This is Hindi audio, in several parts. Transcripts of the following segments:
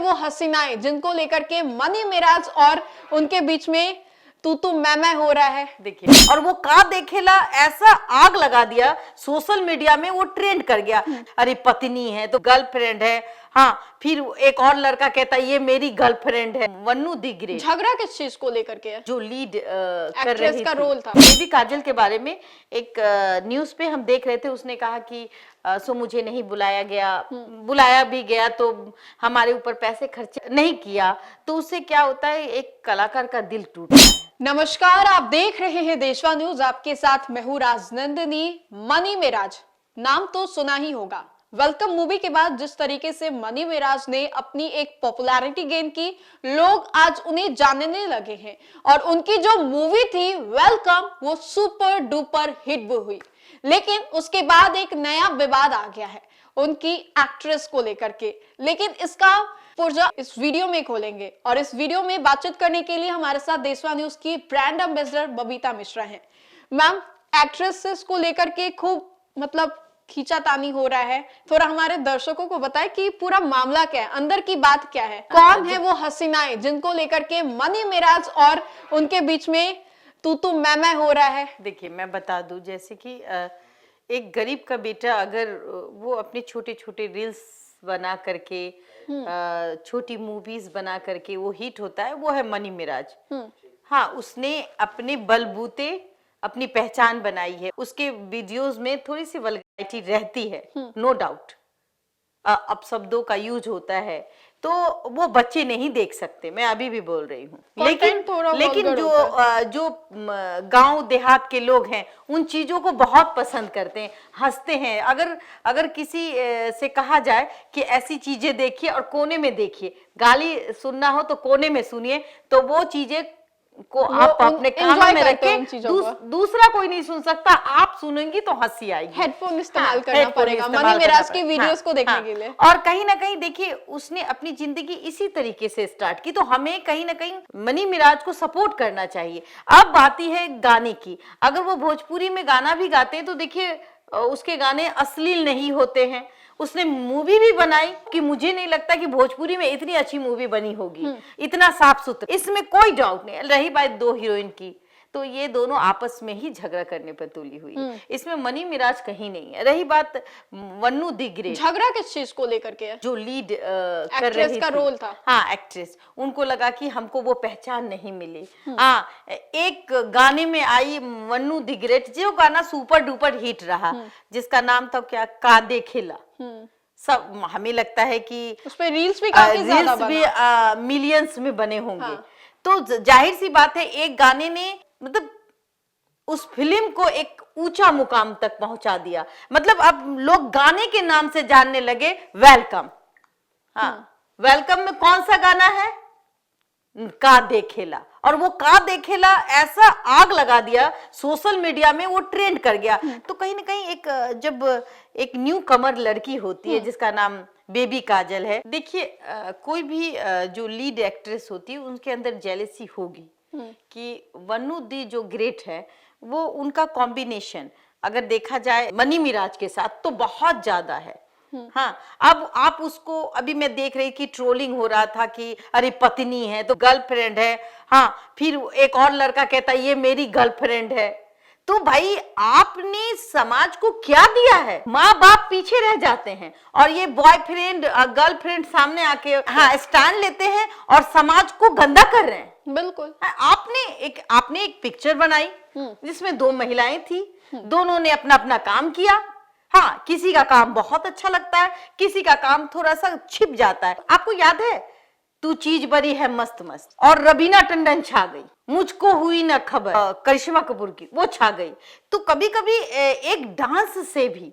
वो हसीनाएं जिनको लेकर के मनी मिराज और उनके बीच में तू मैं हो रहा है। देखिए, और वो का देखेला ऐसा आग लगा दिया, सोशल मीडिया में वो ट्रेंड कर गया। अरे पत्नी है तो गर्लफ्रेंड है, हाँ, फिर एक और लड़का कहता है ये मेरी गर्लफ्रेंड है। Vannu the great. झगड़ा किस चीज को लेकर के है? जो लीड कर रही का रोल था। बेबी काजल के बारे में एक न्यूज पे हम देख रहे थे, उसने कहा कि सो मुझे नहीं बुलाया गया, बुलाया भी गया तो हमारे ऊपर पैसे खर्च नहीं किया, तो उससे क्या होता है, एक कलाकार का दिल टूटता है। नमस्कार, आप देख रहे हैं देशवा न्यूज, आपके साथ मैं हूं राजनंदिनी। मनी मिराज नाम तो सुना ही होगा। वेलकम मूवी के बाद जिस तरीके से मनी मिराज ने अपनी एक पॉपुलैरिटी गेन की, लोग आज उन्हें जानने लगे हैं और उनकी जो मूवी थी वेलकम वो सुपर डुपर हिट भी हुई। लेकिन उसके बाद एक नया विवाद आ गया है उनकी एक्ट्रेस को लेकर के। लेकिन इसका पुर्जा इस वीडियो में खोलेंगे और इस वीडियो में बातचीत करने के लिए हमारे साथ देशवा न्यूज की ब्रांड एम्बेसडर बबीता मिश्रा हैं। मैम, एक्ट्रेसेस को लेकर के खूब खींचातानी हो रहा है, थोड़ा हमारे दर्शकों को बताएं कि पूरा मामला क्या है, अंदर की बात क्या है, कौन है वो हसीनाएं जिनको लेकर के मनी मिराज और उनके बीच में तू मैं हो रहा है। देखिए, मैं बता दूं, जैसे कि एक गरीब का बेटा अगर वो अपने छोटे छोटे रील्स बना करके, छोटी मूवीज बना करके वो हिट होता है, वो है मनी मिराज। हाँ, उसने अपने बलबूते अपनी पहचान बनाई है। उसके वीडियोस में थोड़ी सी वल्गैरिटी रहती है, नो डाउट, अपशब्दों का यूज होता है, तो वो बच्चे नहीं देख सकते, मैं अभी भी बोल रही हूँ। लेकिन जो गांव देहात के लोग हैं उन चीजों को बहुत पसंद करते हैं, हंसते हैं। अगर किसी से कहा जाए कि ऐसी चीजें देखिए और कोने में देखिए, गाली सुनना हो तो कोने में सुनिए, तो वो चीजें को आप अपने कानों में रखें, दूसरा कोई नहीं सुन सकता, आप सुनेंगी तो हंसी आएगी। हेडफोन इस्तेमाल करना पड़ेगा मनी मिराज की वीडियोस को देखने के लिए। और कहीं ना कहीं देखिए, उसने अपनी जिंदगी इसी तरीके से स्टार्ट की, तो हमें कहीं ना कहीं मनी मिराज को सपोर्ट करना चाहिए। अब आती है गाने की, अगर वो भोजपुरी में गाना भी गाते हैं तो देखिए उसके गाने अश्लील नहीं होते हैं। उसने मूवी भी बनाई कि मुझे नहीं लगता कि भोजपुरी में इतनी अच्छी मूवी बनी होगी, इतना साफ सुथरा, इसमें कोई डाउट नहीं। रही बात दो हीरोइन की, तो ये दोनों आपस में ही झगड़ा करने पर तुली हुई, इसमें मनी मिराज कहीं नहीं है। रही बात वन्नू दी ग्रेट, झगड़ा किस चीज को लेकर के है? जो लीड कर रही का रोल था, हाँ, एक्ट्रेस, उनको लगा कि हमको वो पहचान नहीं मिली। हाँ, एक गाने में आई वन्नू दी ग्रेट, जो गाना सुपर डुपर हिट रहा, जिसका नाम था क्या, का देखेला। सब हमें लगता है कि उस पे रील्स भी काफी ज्यादा बना, मिलियंस में बने होंगे। तो जाहिर सी बात है, एक गाने ने मतलब उस फिल्म को एक ऊंचा मुकाम तक पहुंचा दिया। मतलब अब लोग गाने के नाम से जानने लगे वेलकम। हाँ, वेलकम में कौन सा गाना है, का देखेला, और वो का देखेला ऐसा आग लगा दिया, सोशल मीडिया में वो ट्रेंड कर गया। तो कहीं ना कहीं जब एक न्यू कमर लड़की होती है जिसका नाम बेबी काजल है, देखिए कोई भी जो लीड एक्ट्रेस होती है उनके अंदर जेलेसी होगी कि वन्नू दी जो ग्रेट है, वो उनका कॉम्बिनेशन अगर देखा जाए मनी मिराज के साथ तो बहुत ज्यादा है। हाँ, अब आप उसको, अभी मैं देख रही कि ट्रोलिंग हो रहा था कि अरे पत्नी है तो गर्लफ्रेंड है, हाँ, फिर एक और लड़का कहता है ये मेरी गर्लफ्रेंड है। तो भाई, आपने समाज को क्या दिया है? माँ बाप पीछे रह जाते हैं और ये बॉयफ्रेंड गर्लफ्रेंड सामने आके हाँ स्टैंड लेते हैं और समाज को गंदा कर रहे हैं। बिल्कुल। आपने एक पिक्चर बनाई जिसमें दो महिलाएं थी, दोनों ने अपना अपना काम किया। हाँ, किसी का काम बहुत अच्छा लगता है, किसी का काम थोड़ा सा छिप जाता है। आपको याद है तू चीज बड़ी है मस्त मस्त, और रवीना टंडन छा गई, मुझको हुई ना खबर करिश्मा कपूर की, वो छा गई। तो कभी कभी एक डांस से भी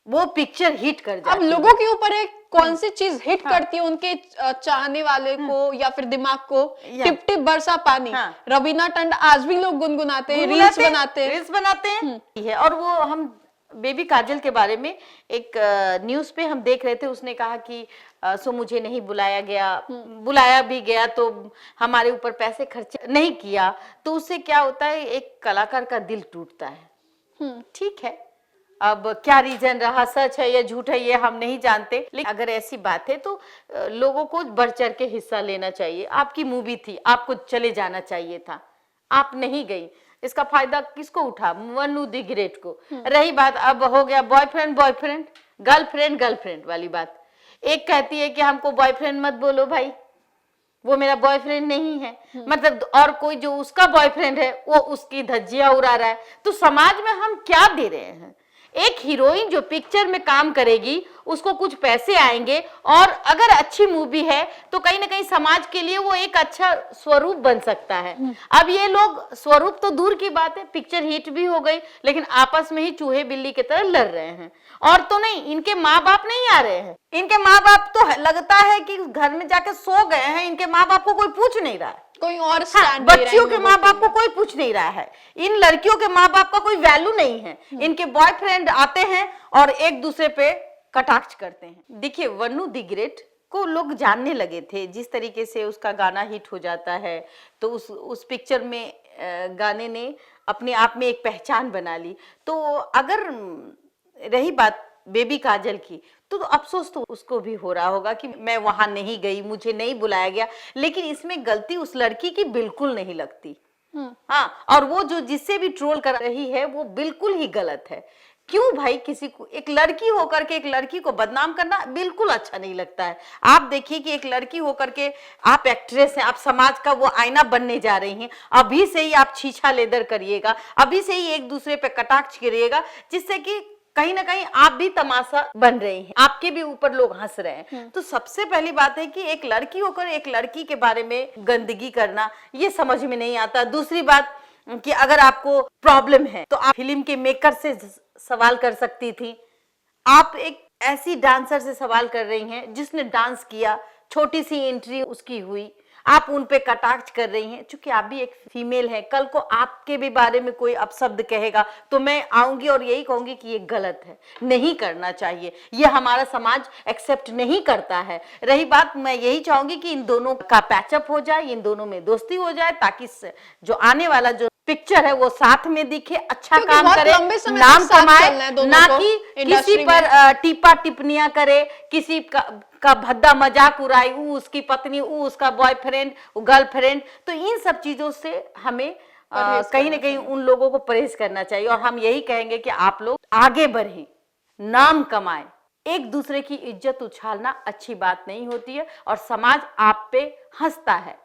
वो पिक्चर हिट कर जाती है। अब लोगों के ऊपर एक कौन सी चीज हिट करती है, उनके चाहने वाले को या फिर दिमाग को? टिप टिप बरसा पानी, रवीना टंडन आज भी लोग गुनगुनाते हैं, रील्स बनाते हैं। और वो हम बेबी काजल के बारे में एक न्यूज पे हम देख रहे थे, उसने कहा कि सो मुझे नहीं बुलाया गया, बुलाया भी गया तो हमारे ऊपर पैसे खर्च नहीं किया, तो उससे क्या होता है, एक कलाकार का दिल टूटता है। ठीक है, अब क्या रीजन रहा, सच है या झूठ है, ये हम नहीं जानते, लेकिन अगर ऐसी बात है तो लोगों को बढ़ चढ़ के हिस्सा लेना चाहिए। आपकी मूवी थी, आपको चले जाना चाहिए था, आप नहीं गई, इसका फायदा किसको उठा? मनु दी ग्रेट को। रही बात, अब हो गया बॉयफ्रेंड बॉयफ्रेंड, गर्लफ्रेंड गर्लफ्रेंड वाली बात। एक कहती है कि हमको बॉयफ्रेंड मत बोलो भाई, वो मेरा बॉयफ्रेंड नहीं है, मतलब और कोई जो उसका बॉयफ्रेंड है वो उसकी धज्जियां उड़ा रहा है। तो समाज में हम क्या दे रहे हैं? एक हीरोइन जो पिक्चर में काम करेगी उसको कुछ पैसे आएंगे, और अगर अच्छी मूवी है तो कहीं ना कहीं समाज के लिए वो एक अच्छा स्वरूप बन सकता है। अब ये लोग, स्वरूप तो दूर की बात है, पिक्चर हिट भी हो गई, लेकिन आपस में ही चूहे बिल्ली की तरह लड़ रहे हैं। और तो नहीं, इनके माँ बाप नहीं आ रहे हैं, इनके माँ बाप तो लगता है कि घर में जाके सो गए हैं, इनके माँ बाप को कोई पूछ नहीं रहा है, कोई और हाँ, स्टैंड ले रहा है बच्चियों इन के लोगों माँ के बाप को लिए। कोई पूछ नहीं रहा है, इन लड़कियों के माँ बाप का कोई वैल्यू नहीं है। इनके बॉयफ्रेंड आते हैं और एक दूसरे पे कटाक्ष करते हैं। देखिए, वनु दी ग्रेट को लोग जानने लगे थे, जिस तरीके से उसका गाना हिट हो जाता है, तो उस पिक्चर में गाने ने अपने आप में एक पहचान बना ली। तो अगर रही बात बेबी काजल की, तो अफसोस तो उसको भी हो रहा होगा कि मैं वहां नहीं गई, मुझे नहीं बुलाया गया, लेकिन इसमें गलती उस लड़की की बिल्कुल नहीं लगती। हाँ, और वो जो जिससे भी ट्रोल कर रही है वो बिल्कुल ही गलत है। क्यों भाई, किसी को, एक लड़की होकर के एक लड़की को बदनाम करना बिल्कुल अच्छा नहीं लगता है। आप देखिए कि एक लड़की होकर के आप एक्ट्रेस हैं, आप समाज का वो आईना बनने जा रही हैं, अभी से ही आप छीछा लेदर करिएगा, अभी से ही एक दूसरे पे कटाक्ष करिएगा, जिससे कि कहीं ना कहीं आप भी तमाशा बन रही हैं, आपके भी ऊपर लोग हंस रहे हैं। तो सबसे पहली बात है कि एक लड़की होकर एक लड़की के बारे में गंदगी करना, ये समझ में नहीं आता। दूसरी बात कि अगर आपको प्रॉब्लम है तो आप फिल्म के मेकर से सवाल कर सकती थी, आप एक ऐसी डांसर से सवाल कर रही हैं जिसने डांस किया, छोटी सी एंट्री उसकी हुई, आप उन पे कटाक्ष कर रही हैं। चूंकि आप भी एक फीमेल हैं, कल को आपके भी बारे में कोई अपशब्द कहेगा तो मैं आऊंगी और यही कहूंगी कि ये गलत है, नहीं करना चाहिए, ये हमारा समाज एक्सेप्ट नहीं करता है। रही बात, मैं यही चाहूंगी कि इन दोनों का पैचअप हो जाए, इन दोनों में दोस्ती हो जाए, ताकि जो आने वाला जो पिक्चर है वो साथ में दिखे, अच्छा काम करे, नाम कमाए, ना कि किसी पर टीपा टिप्पणियां करे, किसी का भद्दा मजाक उड़ाए, उसकी पत्नी, उसका बॉयफ्रेंड, गर्लफ्रेंड। तो इन सब चीजों से हमें कहीं ना कहीं उन लोगों को परहेज करना चाहिए। और हम यही कहेंगे कि आप लोग आगे बढ़ें, नाम कमाएं, एक दूसरे की इज्जत उछालना अच्छी बात नहीं होती है, और समाज आप पे हंसता है,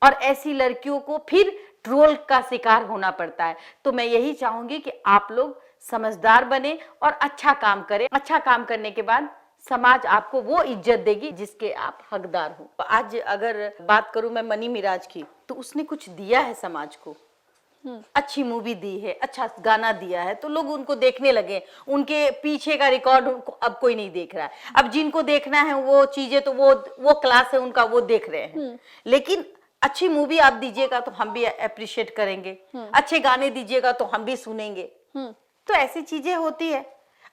और ऐसी लड़कियों को फिर ट्रोल का शिकार होना पड़ता है। तो मैं यही चाहूंगी कि आप लोग समझदार बने और अच्छा काम करें। अच्छा काम करने के बाद समाज आपको वो इज्जत देगी जिसके आप हकदार हो। आज अगर बात करूं मैं मनी मिराज की, तो उसने कुछ दिया है समाज को, अच्छी मूवी दी है, अच्छा गाना दिया है, तो लोग उनको देखने लगे। उनके पीछे का रिकॉर्ड अब कोई नहीं देख रहा है। अब जिनको देखना है वो चीजें तो वो क्लास है उनका, वो देख रहे हैं। लेकिन अच्छी मूवी आप दीजिएगा तो हम भी अप्रिशिएट करेंगे, अच्छे गाने दीजिएगा तो हम भी सुनेंगे। तो ऐसी चीजें होती है।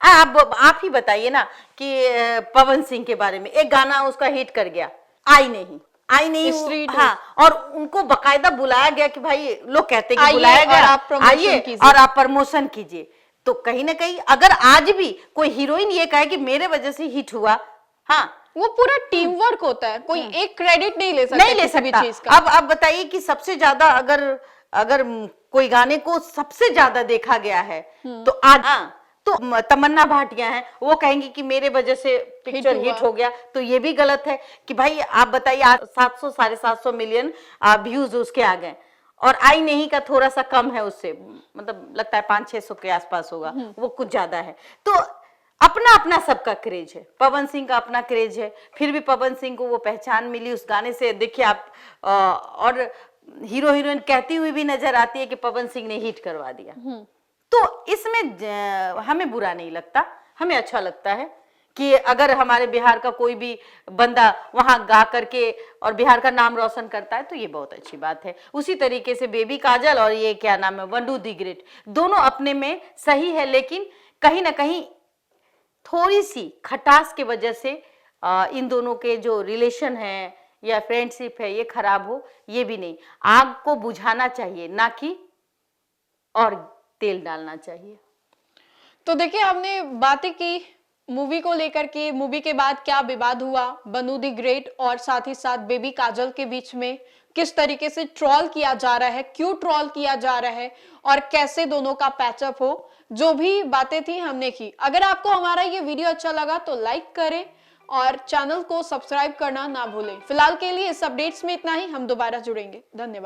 आप ही बताइए ना कि पवन सिंह के बारे में एक गाना उसका हिट कर गया, आई नहीं हाँ, और उनको बकायदा बुलाया गया कि भाई, लोग कहते हैं कि बुलाया गया, आइए और आप प्रमोशन कीजिए। तो कहीं ना कहीं अगर आज भी कोई हीरोइन ये कहे कि मेरे वजह से हिट हुआ, हाँ, वो पूरा टीम वर्क होता है, कोई एक क्रेडिट नहीं ले सकता, नहीं ले सकता। चीज का। अब बताइए कि सबसे ज्यादा अगर कोई गाने को सबसे ज्यादा देखा गया है तो आज, हाँ, तो तमन्ना भाटिया हैं, वो कहेंगी कि मेरे वजह से पिक्चर हिट हो गया। तो ये भी गलत है कि भाई आप बताइए, 700 750 मिलियन व्यूज उसके आ गए, और आई नहीं का थोड़ा सा कम है, उससे मतलब लगता है 500-600 के आसपास होगा, वो कुछ ज्यादा है। तो अपना अपना सबका क्रेज है, पवन सिंह का अपना क्रेज है, फिर भी पवन सिंह को वो पहचान मिली उस गाने से। देखिए आप, और हीरो हीरोइन कहती हुई भी नजर आती है कि पवन सिंह ने हिट करवा दिया। तो इसमें हमें बुरा नहीं लगता, हमें अच्छा लगता है कि अगर हमारे बिहार का कोई भी बंदा वहां गा करके और बिहार का नाम रोशन करता है तो ये बहुत अच्छी बात है। उसी तरीके से बेबी काजल और ये क्या नाम है, वनु दी ग्रेट, दोनों अपने में सही है, लेकिन कहीं ना कहीं थोड़ी सी खटास के वजह से इन दोनों के जो रिलेशन है या फ्रेंडशिप है ये खराब हो, ये भी नहीं। आग को बुझाना चाहिए, ना कि और तेल डालना चाहिए। तो देखिए हमने बातें की मूवी को लेकर के, मूवी के बाद क्या विवाद हुआ बनू द ग्रेट और साथ ही साथ बेबी काजल के बीच में, किस तरीके से ट्रोल किया जा रहा है, क्यों ट्रोल किया जा रहा है और कैसे दोनों का पैचअप हो, जो भी बातें थी हमने की। अगर आपको हमारा ये वीडियो अच्छा लगा तो लाइक करें और चैनल को सब्सक्राइब करना ना भूलें। फिलहाल के लिए इस अपडेट्स में इतना ही, हम दोबारा जुड़ेंगे। धन्यवाद।